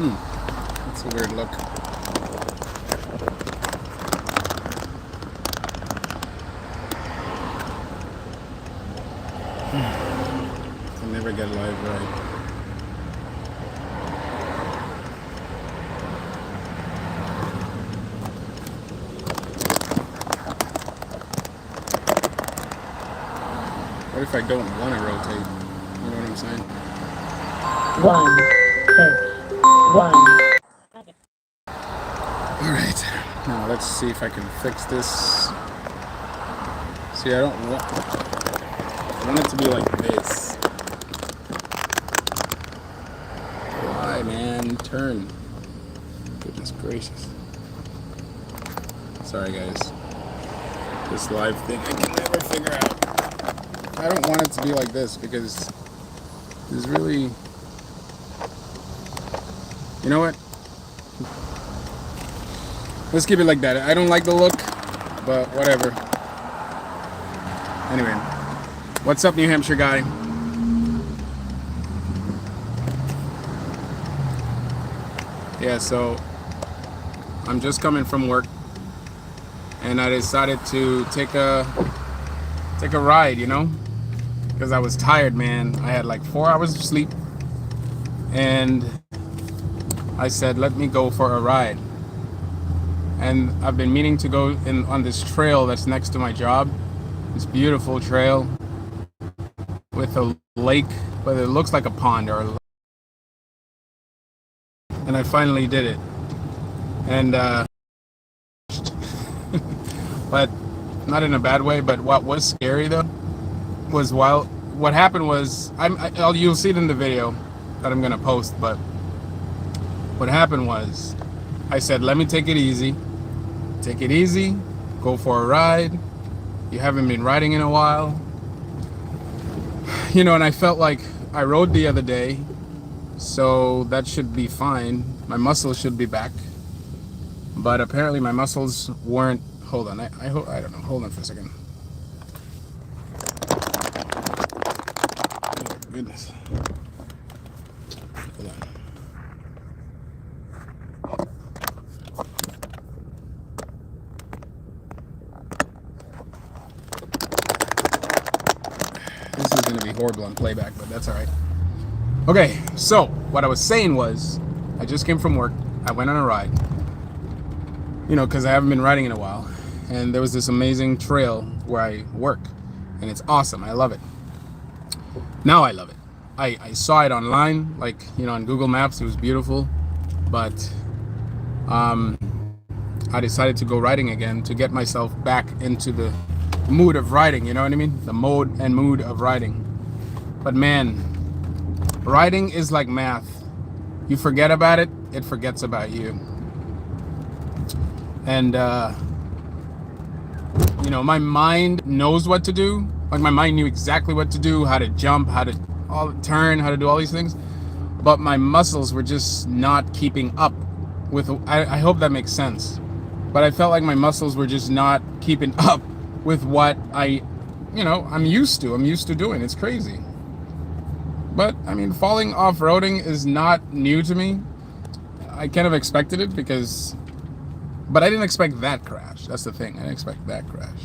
That's a weird look. I never get live right. What if I don't want to rotate? You know what I'm saying? 1, 6, 1. Alright, now let's see if I can fix this. See, I want it to be like this. Why, man? Turn. Goodness gracious. Sorry, guys. This live thing I can never figure out. I don't want it to be like this because there's really... You know what? Let's keep it like that. I don't like the look, but whatever. Anyway, what's up, New Hampshire guy? Yeah, so I'm just coming from work, and I decided to take a ride, you know, because I was tired, man. I had like 4 hours of sleep, and I said, let me go for a ride. And I've been meaning to go on this trail that's next to my job. This beautiful trail with a lake, but it looks like a pond or a lake. And I finally did it. And but not in a bad way. But what was scary though was what happened was you'll see it in the video that I'm gonna post. But what happened was I said, let me take it easy. Take it easy. Go for a ride. You haven't been riding in a while. You know, and I felt like I rode the other day, so that should be fine. My muscles should be back. But apparently my muscles weren't. Hold on, I don't know. Hold on for a second. Oh, goodness. Hold on. This is going to be horrible on playback, but that's all right. Okay, so what I was saying was, I just came from work. I went on a ride, you know, because I haven't been riding in a while. And there was this amazing trail where I work, and it's awesome. I love it. Now I love it. I saw it online, like, you know, on Google Maps. It was beautiful, but I decided to go riding again to get myself back into the mood of riding. You know what I mean? The mode and mood of riding. But man, riding is like math. You forget about it, it forgets about you. And you know, my mind knows what to do. Like, my mind knew exactly what to do, how to jump, how to turn, how to do all these things. But my muscles were just not keeping up with, I hope that makes sense. But I felt like my muscles were just not keeping up with what I'm used to doing. It's crazy. But I mean, falling off-roading is not new to me. I kind of expected it but I didn't expect that crash. That's the thing. I didn't expect that crash.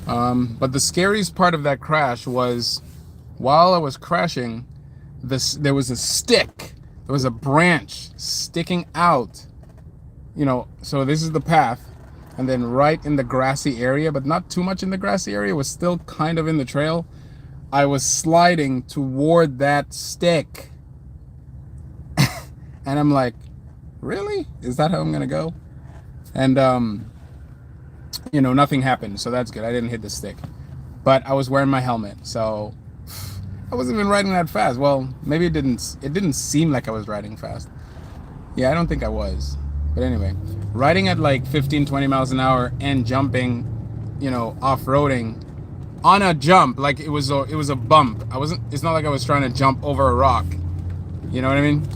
But the scariest part of that crash was, while I was crashing, there was a stick. There was a branch sticking out. You know, so this is the path. And then right in the grassy area, but not too much in the grassy area, it was still kind of in the trail. I was sliding toward that stick. And I'm like, really? Is that how I'm gonna go? And you know, nothing happened, so that's good. I didn't hit the stick, but I was wearing my helmet, so I wasn't even riding that fast. Well, maybe it didn't seem like I was riding fast. Yeah, I don't think I was. But anyway, riding at like 15-20 miles an hour and jumping, you know, off-roading on a jump, like it was a bump. It's not like I was trying to jump over a rock. You know what I mean?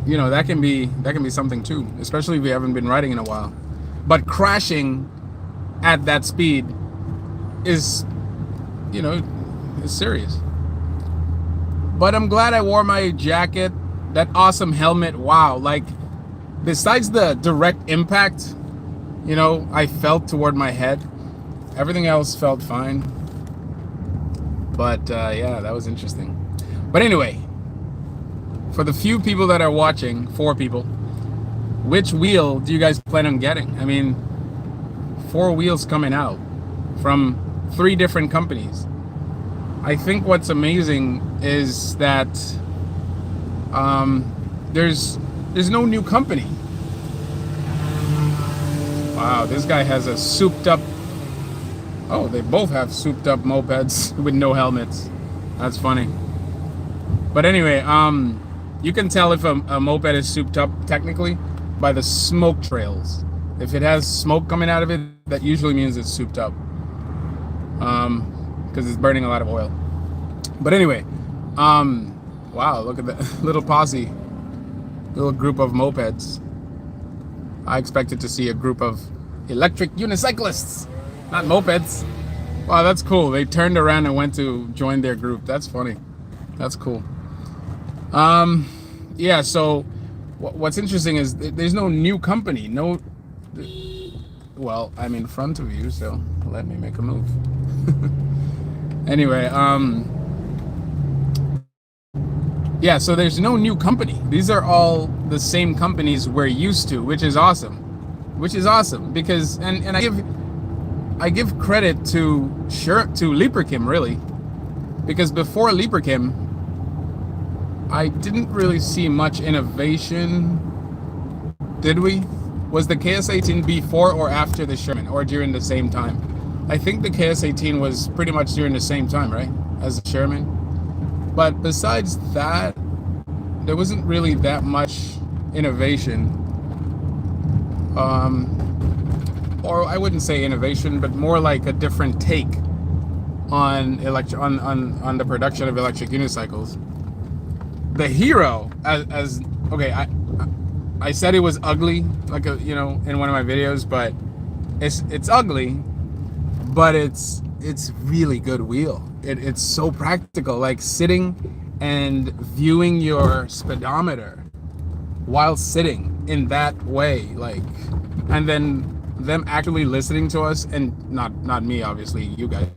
You know, that can be something too, especially if you haven't been riding in a while. But crashing at that speed is, you know, is serious. But I'm glad I wore my jacket, that awesome helmet. Wow, like besides the direct impact, I felt toward my head, everything else felt fine. But yeah, that was interesting. But anyway, for the few people that are watching, 4 people, which wheel do you guys plan on getting? I mean, 4 wheels coming out from 3 different companies. I think what's amazing is that there's no new company. Wow, this guy has a souped up. Oh, they both have souped up mopeds with no helmets. That's funny. But anyway, you can tell if a moped is souped up technically by the smoke trails. If it has smoke coming out of it, that usually means it's souped up, because it's burning a lot of oil. But anyway, wow, look at that little posse, little group of mopeds. I expected to see a group of electric unicyclists, not mopeds. Wow, that's cool. They turned around and went to join their group. That's funny. That's cool. Yeah, so what's interesting is there's no new company. No, well, I'm in front of you, so let me make a move. Anyway, yeah, so there's no new company. These are all the same companies we're used to, which is awesome. Because and I give credit to Leaperkim, really, because before Leaperkim I didn't really see much innovation. Did we? Was the KS18 before or after the Sherman, or during the same time? I think the KS18 was pretty much during the same time, right, as the Sherman. But besides that, there wasn't really that much innovation. Or I wouldn't say innovation, but more like a different take on on the production of electric unicycles. The Hero, as okay, I said it was ugly, like in one of my videos, but it's ugly, but it's really good wheel. It's so practical, like sitting and viewing your speedometer while sitting in that way, like, and then them actually listening to us, and not me, obviously, you guys,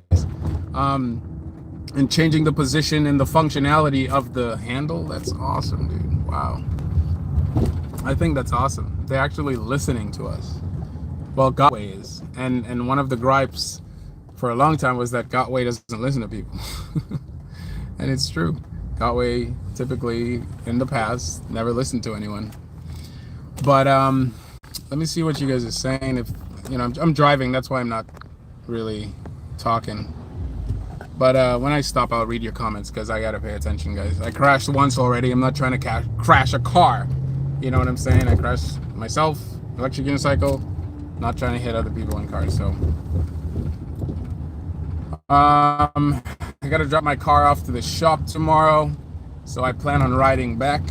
and changing the position and the functionality of the handle. That's awesome, dude. Wow. I think that's awesome. They're actually listening to us. Well, Gotway is. And one of the gripes for a long time was that Gotway doesn't listen to people. And it's true. Gotway typically, in the past, never listened to anyone. But let me see what you guys are saying. If I'm driving, that's why I'm not really talking. But when I stop, I'll read your comments, because I gotta pay attention, guys. I crashed once already. I'm not trying to crash a car. You know what I'm saying? I crashed myself, electric unicycle, not trying to hit other people in cars. So I gotta drop my car off to the shop tomorrow, so I plan on riding back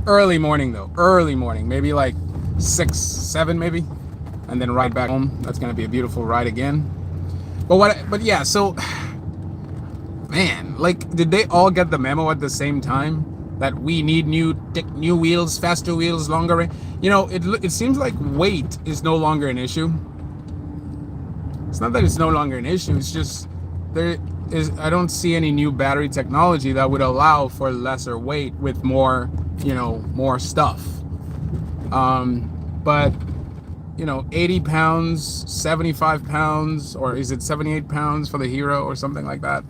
early morning, though. Early morning, maybe like 6, 7 maybe, and then ride back home. That's gonna be a beautiful ride again. But yeah, so man, like, did they all get the memo at the same time that we need new wheels, faster wheels, longer range? It seems like weight is no longer an issue. It's not that it's no longer an issue, it's just I don't see any new battery technology that would allow for lesser weight with more, more stuff. But 80 pounds, 75 pounds, or is it 78 pounds for the Hero or something like that?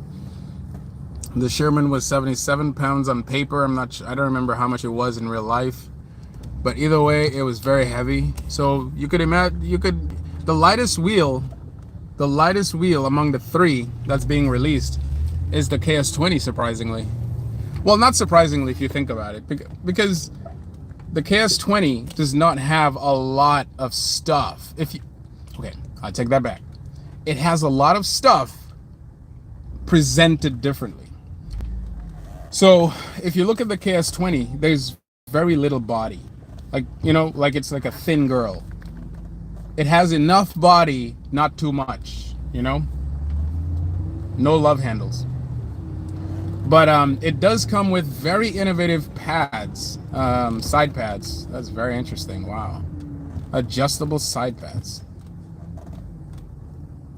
The Sherman was 77 pounds on paper. I don't remember how much it was in real life, but either way, it was very heavy. So you could imagine, the lightest wheel among the 3 that's being released is the KS20, surprisingly. Well, not surprisingly if you think about it, because the KS20 does not have a lot of stuff. Okay, I take that back. It has a lot of stuff presented differently. So if you look at the KS20, there's very little body. Like, like it's like a thin girl. It has enough body, not too much, No love handles. But it does come with very innovative pads, side pads. That's very interesting. Wow. Adjustable side pads.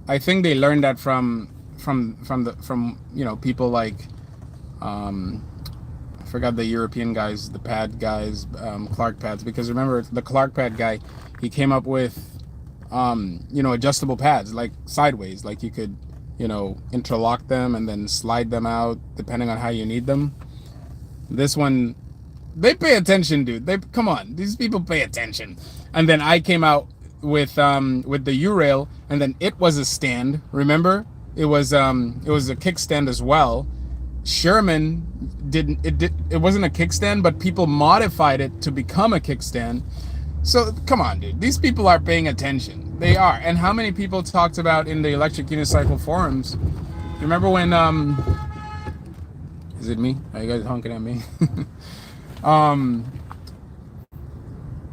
I think they learned that from people like I forgot the European guys, the pad guys, Clark pads, because remember the Clark pad guy, he came up with adjustable pads, like sideways, like you could interlock them and then slide them out depending on how you need them. This one, they pay attention, dude. They come on, these people pay attention. And then I came out with the U-rail, and then it was a stand. Remember, it was a kickstand as well. Sherman it wasn't a kickstand, but people modified it to become a kickstand. So come on, dude, these people are paying attention. They are. And how many people talked about in the electric unicycle forums? You remember when is it me? Are you guys honking at me?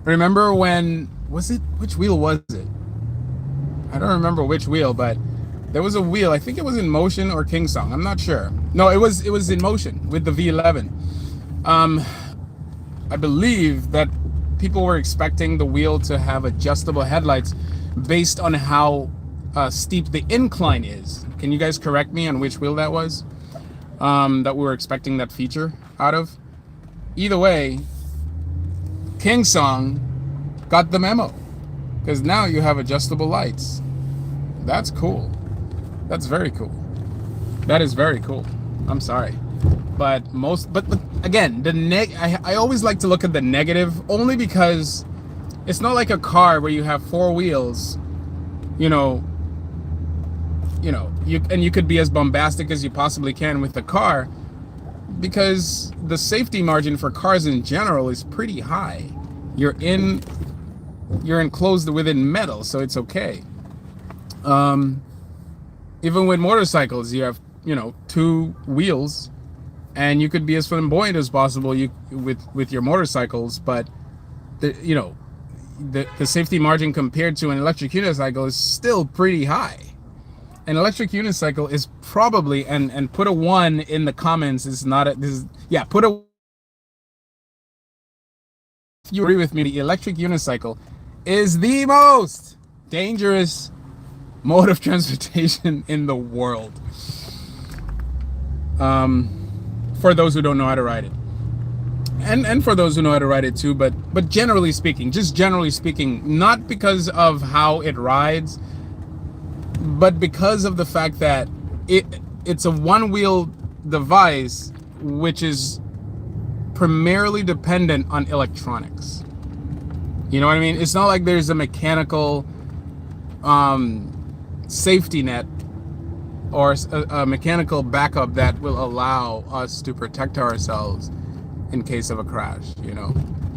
Remember when, which wheel was it? I don't remember which wheel, but there was a wheel. I think it was in motion or King Song. I'm not sure. No, it was in motion with the V11. I believe that people were expecting the wheel to have adjustable headlights based on how steep the incline is. Can you guys correct me on which wheel that was? That we were expecting that feature out of. Either way, King Song got the memo, because now you have adjustable lights. That's cool. That's very cool. That is very cool. I'm sorry, but again, I always like to look at the negative, only because it's not like a car where you have four wheels. You could be as bombastic as you possibly can with the car, because the safety margin for cars in general is pretty high. You're enclosed within metal, so it's okay. Even with motorcycles, you have two wheels, and you could be as flamboyant as possible with your motorcycles, but the safety margin compared to an electric unicycle is still pretty high. An electric unicycle is probably, and put a 1 in the comments, put a, if you agree with me, the electric unicycle is the most dangerous mode of transportation in the world. For those who don't know how to ride it, and for those who know how to ride it too, but generally speaking, not because of how it rides, but because of the fact that it's a one-wheel device which is primarily dependent on electronics. You know what I mean? It's not like there's a mechanical safety net or a mechanical backup that will allow us to protect ourselves in case of a crash.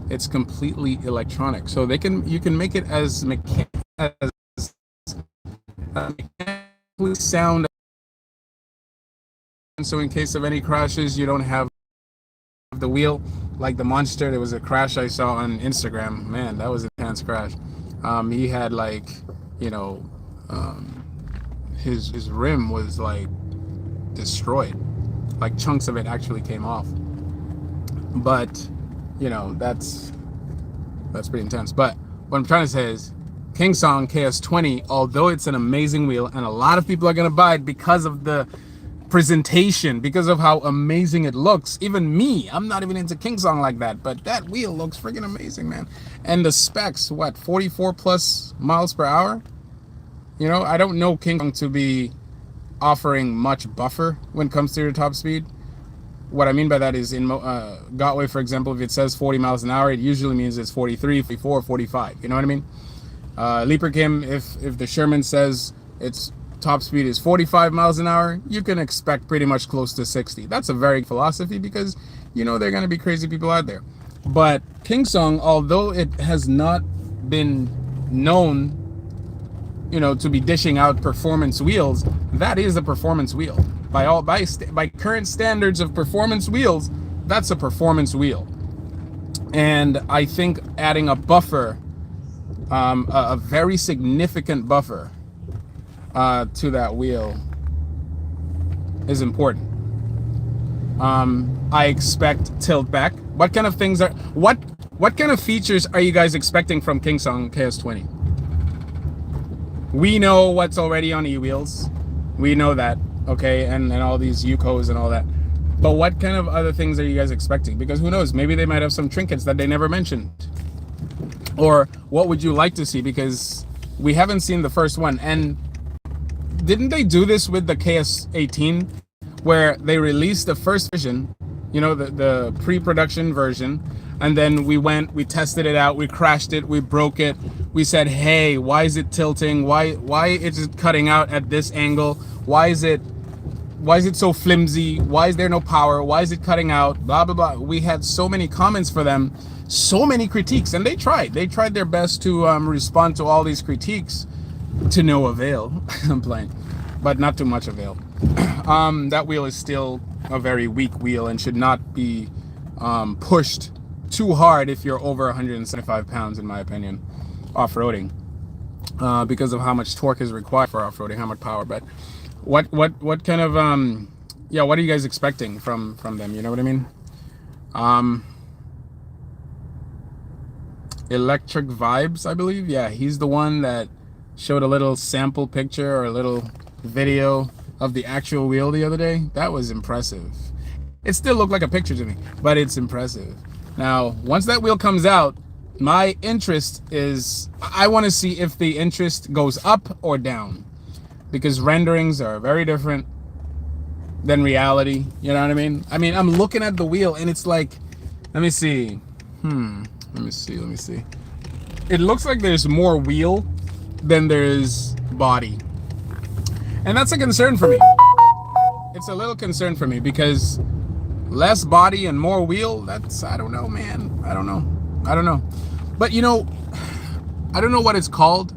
It's completely electronic, so you can make it as mechanically sound, so in case of any crashes, you don't have the wheel like the Monster. There was a crash I saw on Instagram. Man, that was a intense crash. He had his rim was like destroyed, like chunks of it actually came off. But that's pretty intense. But what I'm trying to say is, King Song KS20, although it's an amazing wheel, and a lot of people are going to buy it because of the presentation, because of how amazing it looks. Even me, I'm not even into King Song like that, but that wheel looks freaking amazing, man. And the specs, 44 plus miles per hour? I don't know King Song to be offering much buffer when it comes to your top speed. What I mean by that is, in Gotway, for example, if it says 40 miles an hour, it usually means it's 43, 44, 45. You know what I mean? Leaper Kim, if the Sherman says its top speed is 45 miles an hour, you can expect pretty much close to 60. That's a very philosophy, because there are going to be crazy people out there. But King Song, although it has not been known to be dishing out performance wheels, that is a performance wheel. By current standards of performance wheels, that's a performance wheel. And I think adding a buffer, a very significant buffer to that wheel is important. I expect tilt back. What kind of things are what kind of features are you guys expecting from Song KS20? We know what's already on e-wheels. We know that, okay, and all these UCOs and all that. But what kind of other things are you guys expecting? Because who knows, maybe they might have some trinkets that they never mentioned. Or what would you like to see? Because we haven't seen the first one. And didn't they do this with the KS18, where they released the first version, you know, the pre-production version, and then we tested it out, we crashed it, we broke it, we said, hey, why is it tilting? Why is it cutting out at this angle? Why is it so flimsy? Why is there no power? Why is it cutting out? Blah, blah, blah. We had so many comments for them, so many critiques, and they tried their best to respond to all these critiques, to no avail. I'm playing, but not too much avail. That wheel is still a very weak wheel and should not be pushed too hard if you're over 175 pounds, in my opinion, off-roading, because of how much torque is required for off-roading, how much power. But what kind of what are you guys expecting from them? You know what I mean? Electric Vibes, I believe. Yeah, he's the one that showed a little sample picture or a little video of the actual wheel the other day. That was impressive. It still looked like a picture to me, but it's impressive. Now, once that wheel comes out, my interest is, I want to see if the interest goes up or down, because renderings are very different than reality. You know what I mean? I mean, I'm looking at the wheel and it's like, let me see. Let me see. It looks like there's more wheel than there's body. And that's a concern for me. It's a little concern for me, because less body and more wheel, that's, I don't know, man. I don't know. But you know, I don't know what it's called.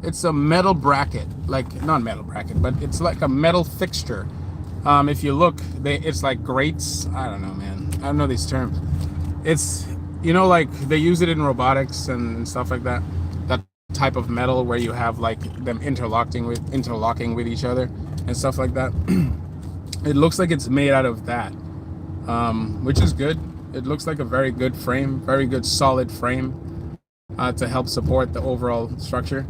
It's a metal bracket, like, not metal bracket, but it's like a metal fixture. If you look, it's like grates. I don't know, man. I don't know these terms. It's, you know, like they use it in robotics and stuff like that. That type of metal where you have like them interlocking with each other and stuff like that. It looks like it's made out of that, which is good. It looks like a very good frame, very good solid frame to help support the overall structure.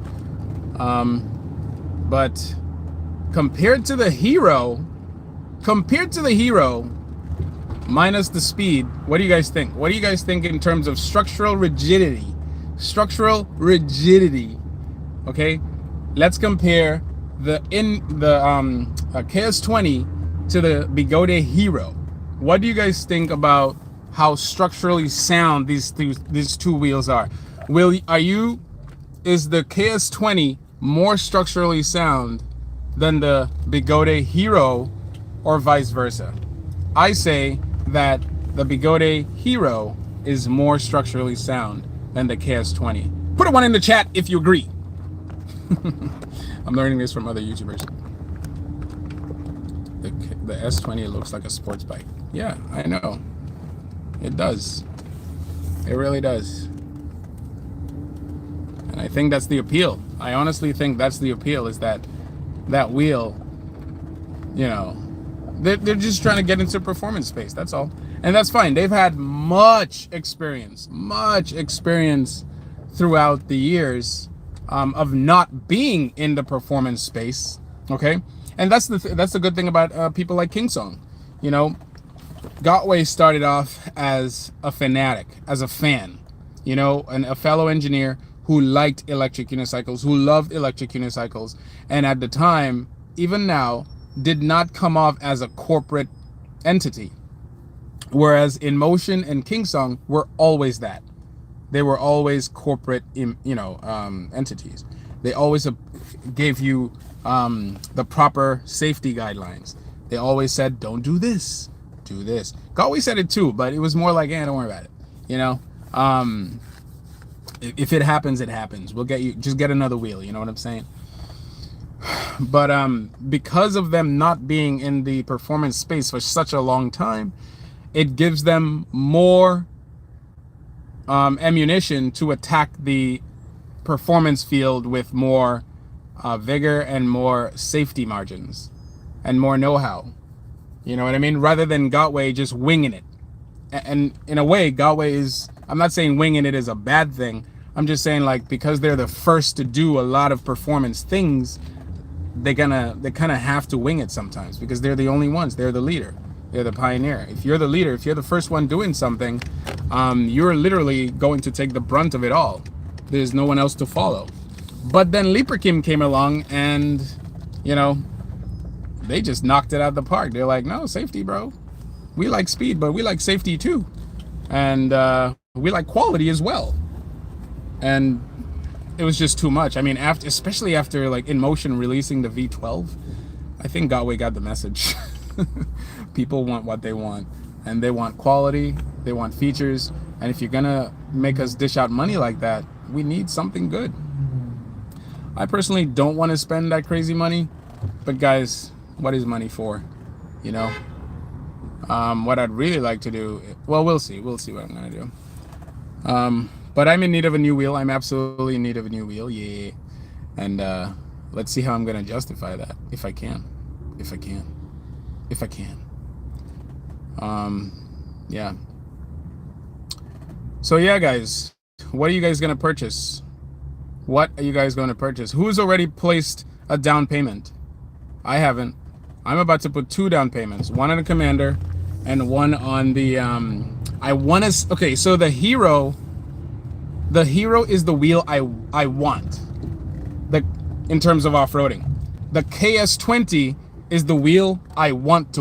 But compared to the Hero, minus the speed, what do you guys think? What do you guys think in terms of structural rigidity? Okay, let's compare the KS20 to the Bigode Hero. What do you guys think about how structurally sound these two wheels are? Is the KS20 more structurally sound than the Bigode Hero, or vice versa? I say that the Bigode Hero is more structurally sound than the KS20. Put a 1 in the chat if you agree. I'm learning this from other YouTubers. The S20 looks like a sports bike. Yeah, I know. It does. It really does. And I think that's the appeal. I honestly think that's the appeal, is that wheel, you know, they're just trying to get into performance space, that's all. And that's fine. They've had much experience throughout the years of not being in the performance space, okay? And that's the good thing about people like Song. You know, Gotway started off as a fanatic, as a fan, you know, and a fellow engineer who liked electric unicycles, who loved electric unicycles, and at the time, even now, did not come off as a corporate entity. Whereas InMotion and Song were always that. They were always corporate, entities. They always gave you the proper safety guidelines. They always said, don't do this, do this. Gotway said it too, but it was more like, don't worry about it. You know, if it happens, it happens. We'll get you, just get another wheel. You know what I'm saying? But because of them not being in the performance space for such a long time, it gives them more ammunition to attack the performance field with more vigor and more safety margins and more know-how. You know what I mean? Rather than Gotway just winging it. And in a way, Gotway is, I'm not saying winging it is a bad thing. I'm just saying, like, because they're the first to do a lot of performance things, they kind of have to wing it sometimes because they're the only ones. They're the leader. They're the pioneer. If you're the leader, if you're the first one doing something, you're literally going to take the brunt of it all. There's no one else to follow. But then Leaper Kim came along and, you know, they just knocked it out of the park. They're like, no, safety, bro. We like speed, but we like safety too. And we like quality as well. And it was just too much. I mean, especially after like InMotion releasing the V12, I think Gotway got the message. People want what they want, and they want quality, they want features, and if you're gonna make us dish out money like that, we need something good. I personally don't want to spend that crazy money, but guys, what is money for? You know? What I'd really like to do, well, we'll see what I'm gonna do. But I'm in need of a new wheel. I'm absolutely in need of a new wheel, yeah. And let's see how I'm gonna justify that, if I can. Yeah. So yeah, guys, what are you guys gonna purchase? What are you guys going to purchase? Who's already placed a down payment? I haven't. I'm about to put 2 down payments, one on the Commander and one on the okay, so the Hero is the wheel I want, in terms of off-roading. The KS20 is the wheel I want.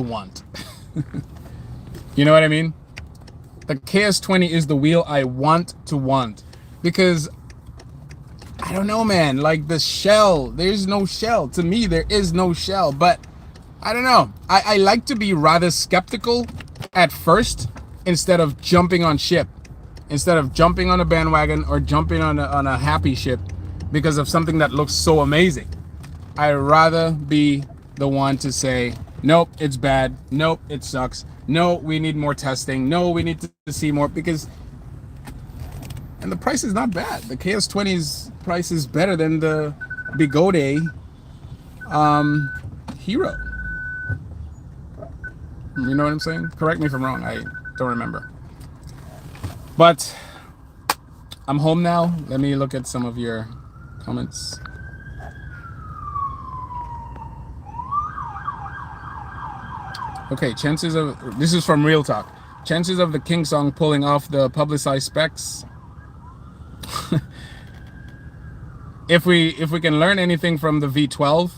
You know what I mean? The KS20 is the wheel I want because I don't know, man, like the shell, there's no shell. To me, there is no shell, but I don't know. I like to be rather skeptical at first instead of jumping on ship, instead of jumping on a bandwagon or jumping on a happy ship because of something that looks so amazing. I'd rather be the one to say, nope, it's bad. Nope, it sucks. No, we need more testing. No, we need to see more and the price is not bad. The KS20's price is better than the Bigode Hero. You know what I'm saying? Correct me if I'm wrong. I don't remember. But I'm home now. Let me look at some of your comments. Okay, chances of, this is from Real Talk. Chances of the King Song pulling off the publicized specs. If we can learn anything from the V12,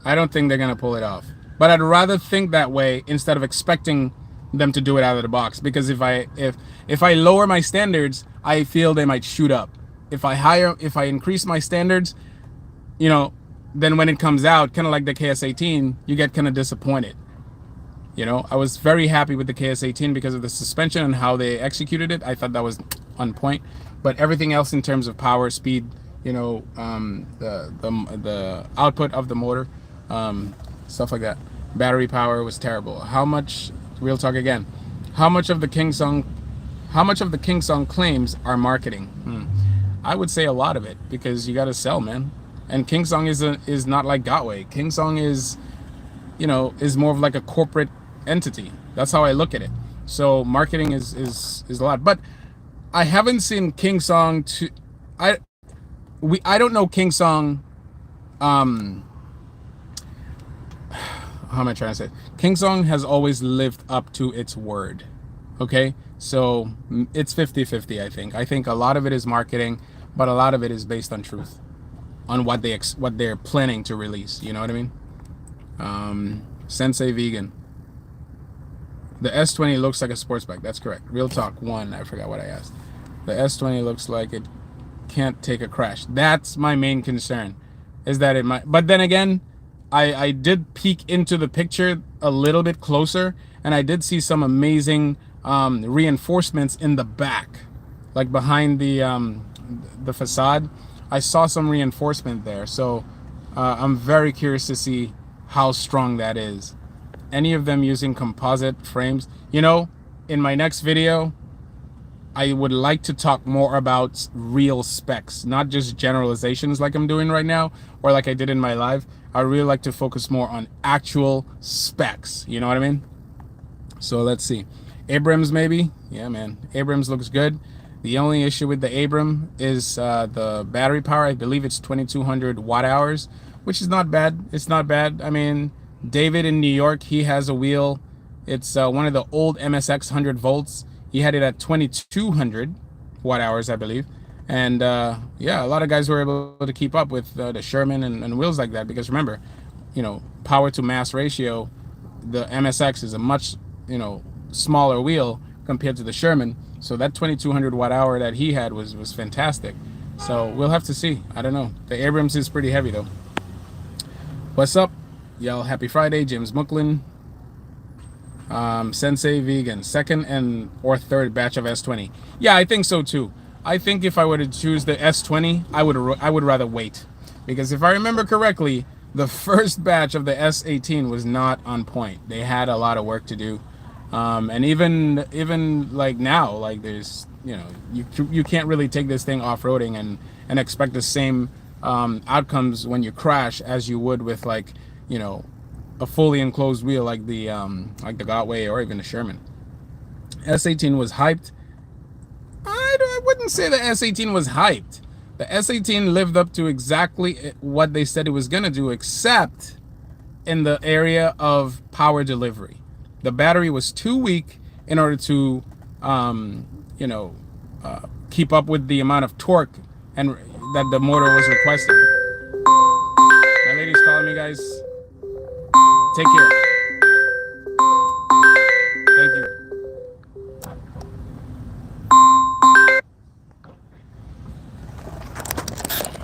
I don't think they're gonna pull it off. But I'd rather think that way instead of expecting them to do it out of the box. Because if I lower my standards, I feel they might shoot up. If I increase my standards, you know, then when it comes out, kind of like the KS18, you get kind of disappointed. You know, I was very happy with the KS18 because of the suspension and how they executed it. I thought that was on point. But everything else in terms of power, speed, you know, the output of the motor, stuff like that, battery power was terrible. How much? Real talk again. How much of the King Song claims are marketing? I would say a lot of it, because you got to sell, man. And King Song is not like Gotway. King Song is, you know, is more of like a corporate entity. That's how I look at it. So marketing is a lot. But I haven't seen King Song I don't know King Song. How am I trying to say? King Song has always lived up to its word. Okay, so it's 50-50. I think a lot of it is marketing, but a lot of it is based on truth, on what they're planning to release. You know what I mean? Sensei Vegan. The S20 looks like a sports bike. That's correct. Real Talk 1. I forgot what I asked. The S20 looks like it can't take a crash. That's my main concern, is that it might. But then again, I did peek into the picture a little bit closer, and I did see some amazing reinforcements in the back, like behind the facade. I saw some reinforcement there, so I'm very curious to see how strong that is. Any of them using composite frames? You know, in my next video, I would like to talk more about real specs, not just generalizations like I'm doing right now, or like I did in my live. I really like to focus more on actual specs. You know what I mean? So let's see. Abrams maybe? Yeah, man. Abrams looks good. The only issue with the Abram is the battery power. I believe it's 2200 watt hours, which is not bad. It's not bad. I mean, David in New York, he has a wheel. It's one of the old MSX 100 volts. He had it at 2200 watt hours, I believe. And yeah, a lot of guys were able to keep up with the Sherman and wheels like that, because remember, you know, power to mass ratio, the MSX is a much, you know, smaller wheel compared to the Sherman. So that 2200 watt hour that he had was fantastic. So we'll have to see. I don't know. The Abrams is pretty heavy though. What's up, y'all? Happy Friday. James Mucklin. Sensei Vegan, second and or third batch of S20. Yeah, I think so too. I think if I were to choose the S20, I would rather wait, because if I remember correctly, the first batch of the S18 was not on point. They had a lot of work to do, and even like now, like there's, you know, you can't really take this thing off-roading and expect the same outcomes when you crash as you would with, like, you know, a fully enclosed wheel like the Gotway or even the Sherman. S18 was hyped. I wouldn't say the S18 was hyped. The S18 lived up to exactly what they said it was gonna do, except in the area of power delivery. The battery was too weak in order to, you know, keep up with the amount of torque and that the motor was requesting. My lady's calling me, guys. Take care.